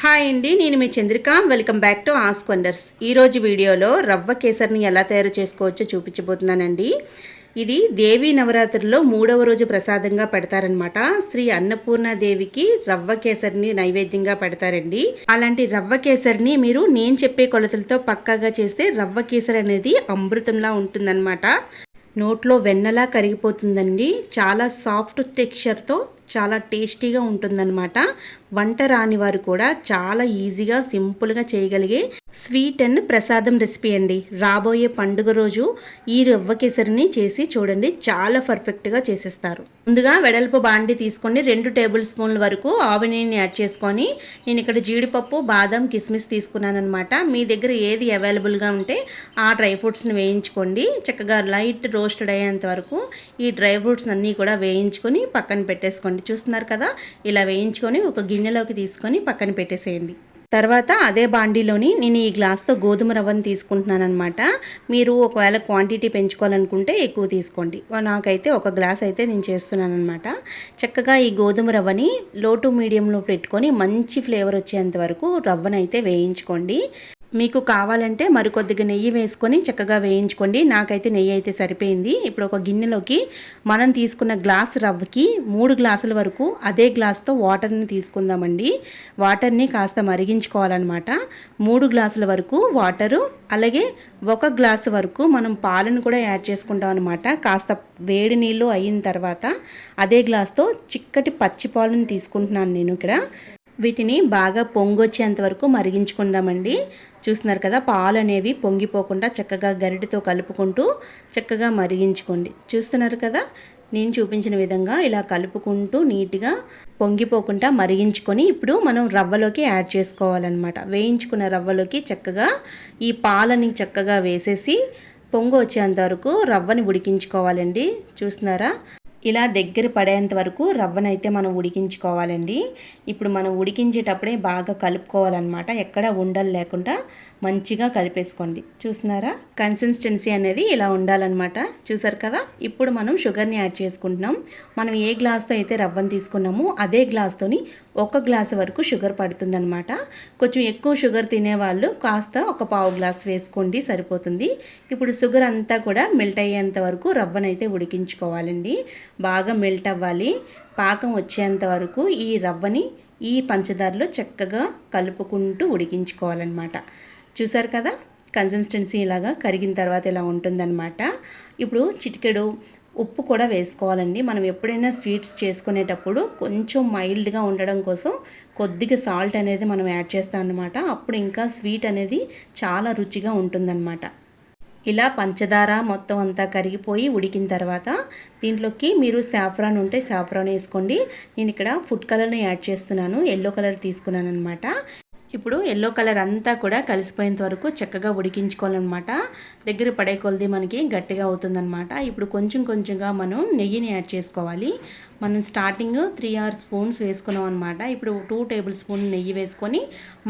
Hi అండి, నేను మీ Chandrika. Welcome back to ask wonders. ఈరోజు వీడియోలో రవ్వ కేసరిని ఎలా తయారు చేసుకోవచ్చో చూపించబోతున్నానండి. ఇది దేవీ నవరాత్రుల్లో 3వ రోజు ప్రసాదంగా పెడతారనమాట. శ్రీ అన్నపూర్ణాదేవికి రవ్వ కేసరిని నైవేద్యంగా పెడతారండి. అలాంటి రవ్వ కేసరిని మీరు నేను చెప్పే కొలతలతో పక్కాగా చేస్తే రవ్వ కేసరి అనేది అమృతంలా ఉంటుందన్నమాట. నోట్లో వెన్నలా కరిగిపోతుందండి. చాలా సాఫ్ట్ టెక్స్చర్తో చాలా టేస్టీగా ఉంటుందన్నమాట. వంట రాని వారు కూడా చాలా ఈజీగా సింపుల్గా చేయగలిగే స్వీట్ అండ్ ప్రసాదం రెసిపీ అండి. రాబోయే పండుగ రోజు ఈ రవ్వ కేసరిని చేసి చూడండి, చాలా పర్ఫెక్ట్గా చేసేస్తారు. ముందుగా వెడల్పు బాండి తీసుకొని 2 టేబుల్ స్పూన్ల వరకు ఆవిరిని యాడ్ చేసుకొని, నేను ఇక్కడ జీడిపప్పు, బాదం, కిస్మిస్ తీసుకున్నాను అనమాట. మీ దగ్గర ఏది అవైలబుల్గా ఉంటే ఆ డ్రై ఫ్రూట్స్ని వేయించుకోండి. చక్కగా లైట్ రోస్టెడ్ అయ్యేంత వరకు ఈ డ్రై ఫ్రూట్స్ అన్నీ కూడా వేయించుకొని పక్కన పెట్టేసుకోండి. చూస్తున్నారు కదా, ఇలా వేయించుకొని ఒక గిన్నెలోకి తీసుకొని పక్కన పెట్టేసేయండి. తర్వాత అదే బాండీలోని నేను ఈ గ్లాస్తో గోధుమ రవ్వను తీసుకుంటున్నాను అనమాట. మీరు ఒకవేళ క్వాంటిటీ పెంచుకోవాలనుకుంటే ఎక్కువ తీసుకోండి. నాకైతే ఒక గ్లాస్ అయితే నేను చేస్తున్నాను అనమాట. చక్కగా ఈ గోధుమ రవ్వని లో టు మీడియంలో పెట్టుకొని మంచి ఫ్లేవర్ వచ్చేంత వరకు రవ్వనైతే వేయించుకోండి. మీకు కావాలంటే మరికొద్దిగా నెయ్యి వేసుకొని చక్కగా వేయించుకోండి. నాకైతే నెయ్యి అయితే సరిపోయింది. ఇప్పుడు ఒక గిన్నెలోకి మనం తీసుకున్న గ్లాస్ రవ్వకి 3 గ్లాసుల వరకు అదే గ్లాస్తో వాటర్ని తీసుకుందామండి. వాటర్ని కాస్త మరిగించుకోవాలన్నమాట. 3 గ్లాసుల వరకు వాటరు, అలాగే 1 గ్లాసు వరకు మనం పాలను కూడా యాడ్ చేసుకుంటాం అనమాట. కాస్త వేడి నీళ్ళు అయిన తర్వాత అదే గ్లాస్తో చిక్కటి పచ్చి పాలను తీసుకుంటున్నాను నేను ఇక్కడ. వీటిని బాగా పొంగొచ్చేంత వరకు మరిగించుకుందామండి. చూస్తున్నారు కదా, పాలు అనేవి పొంగిపోకుండా చక్కగా గరిటెతో కలుపుకుంటూ చక్కగా మరిగించుకోండి. చూస్తున్నారు కదా, నేను చూపించిన విధంగా ఇలా కలుపుకుంటూ నీట్గా పొంగిపోకుండా మరిగించుకొని ఇప్పుడు మనం రవ్వలోకి యాడ్ చేసుకోవాలన్నమాట. వేయించుకున్న రవ్వలోకి చక్కగా ఈ పాలని చక్కగా వేసేసి పొంగు వచ్చేంత వరకు రవ్వని ఉడికించుకోవాలండి. చూస్తున్నారా, ఇలా దగ్గర పడేంత వరకు రవ్వనైతే మనం ఉడికించుకోవాలండి. ఇప్పుడు మనం ఉడికించేటప్పుడే బాగా కలుపుకోవాలన్నమాట. ఎక్కడ ఉండలు లేకుండా మంచిగా కలిపేసుకోండి. చూస్తున్నారా, కన్సిస్టెన్సీ అనేది ఇలా ఉండాలన్నమాట. చూసారు కదా, ఇప్పుడు మనం షుగర్ని యాడ్ చేసుకుంటున్నాం. మనం ఏ గ్లాస్తో అయితే రవ్వను తీసుకున్నామో అదే గ్లాస్తోని 1 గ్లాసు వరకు షుగర్ పడుతుందన్నమాట. కొంచెం ఎక్కువ షుగర్ తినేవాళ్ళు కాస్త ఒక పావు గ్లాస్ వేసుకోండి, సరిపోతుంది. ఇప్పుడు షుగర్ అంతా కూడా మెల్ట్ అయ్యేంత వరకు రవ్వనైతే ఉడికించుకోవాలండి. బాగా మెల్ట్ అవ్వాలి. పాకం వచ్చేంత వరకు ఈ రవ్వని ఈ పంచదారలో చక్కగా కలుపుకుంటూ ఉడికించుకోవాలన్నమాట. చూసారు కదా, కన్సిస్టెన్సీ ఇలాగా కరిగిన తర్వాత ఇలా ఉంటుందన్నమాట. ఇప్పుడు చిటికెడు ఉప్పు కూడా వేసుకోవాలండి. మనం ఎప్పుడైనా స్వీట్స్ చేసుకునేటప్పుడు కొంచెం మైల్డ్గా ఉండడం కోసం కొద్దిగా సాల్ట్ అనేది మనం యాడ్ చేస్తాం అన్నమాట. అప్పుడు ఇంకా స్వీట్ అనేది చాలా రుచిగా ఉంటుందన్నమాట. ఇలా పంచదార మొత్తం అంతా కరిగిపోయి ఉడికిన తర్వాత దీంట్లోకి మీరు సాఫ్రాన్ ఉంటే సాఫ్రాన్ వేసుకోండి. నేను ఇక్కడ ఫుడ్ కలర్ని యాడ్ చేస్తున్నాను. ఎల్లో కలర్ తీసుకున్నాను అనమాట. ఇప్పుడు ఎల్లో కలర్ అంతా కూడా కలిసిపోయేంత వరకు చక్కగా ఉడికించుకోవాలన్నమాట. దగ్గర పడే కొలది మనకి గట్టిగా అవుతుందన్నమాట. ఇప్పుడు కొంచెం కొంచెంగా మనం నెయ్యిని యాడ్ చేసుకోవాలి. మనం స్టార్టింగ్ 3 స్పూన్స్ వేసుకున్నాం అనమాట. ఇప్పుడు 2 టేబుల్ స్పూన్ నెయ్యి వేసుకొని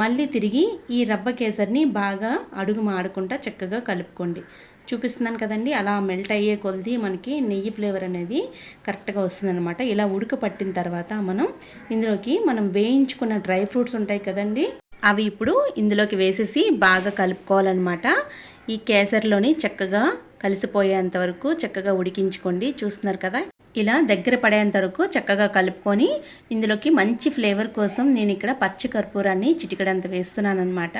మళ్ళీ తిరిగి ఈ రవ్వ కేసరిని బాగా అడుగు మాడకుండా చక్కగా కలుపుకోండి. చూపిస్తున్నాను కదండి, అలా మెల్ట్ అయ్యే కొలది మనకి నెయ్యి ఫ్లేవర్ అనేది కరెక్ట్గా వస్తుందన్నమాట. ఇలా ఉడక పట్టిన తర్వాత ఇందులోకి మనం వేయించుకున్న డ్రై ఫ్రూట్స్ ఉంటాయి కదండి, అవి ఇప్పుడు ఇందులోకి వేసేసి బాగా కలుపుకోవాలన్నమాట. ఈ కేసరిలోని చక్కగా కలిసిపోయేంత వరకు చక్కగా ఉడికించుకోండి. చూస్తున్నారు కదా, ఇలా దగ్గర పడేంత వరకు చక్కగా కలుపుకొని ఇందులోకి మంచి ఫ్లేవర్ కోసం నేను ఇక్కడ పచ్చి కర్పూరాన్ని చిటికడంత వేస్తున్నాను అనమాట.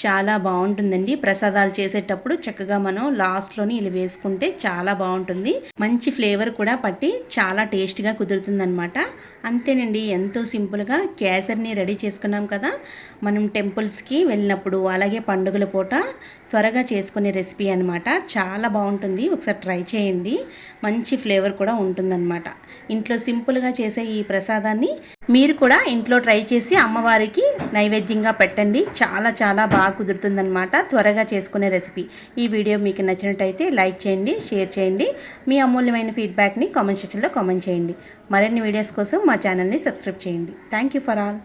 చాలా బాగుంటుందండి. ప్రసాదాలు చేసేటప్పుడు చక్కగా మనం లాస్ట్లోని ఇలా వేసుకుంటే చాలా బాగుంటుంది. మంచి ఫ్లేవర్ కూడా పట్టి చాలా టేస్ట్గా కుదురుతుందనమాట. అంతేనండి, ఎంతో సింపుల్గా కేసరిని రెడీ చేసుకున్నాం కదా. మనం టెంపుల్స్కి వెళ్ళినప్పుడు అలాగే పండుగల పూట త్వరగా చేసుకునే రెసిపీ అనమాట. చాలా బాగుంటుంది, ఒకసారి ట్రై చేయండి. మంచి ఫ్లేవర్ కూడా ఉంటుందన్నమాట. ఇంట్లో సింపుల్గా చేసే ఈ ప్రసాదాన్ని మీరు కూడా ఇంట్లో ట్రై చేసి అమ్మవారికి నైవేద్యంగా పెట్టండి. చాలా చాలా బాగా కుదురుతుందన్నమాట. త్వరగా చేసుకునే రెసిపీ. ఈ వీడియో మీకు నచ్చినట్టయితే లైక్ చేయండి, షేర్ చేయండి. మీ అమూల్యమైన ఫీడ్బ్యాక్ని కామెంట్ సెక్షన్లో కామెంట్ చేయండి. మరిన్ని వీడియోస్ కోసం మా ఛానల్ని సబ్స్క్రైబ్ చేయండి. Thank you for all.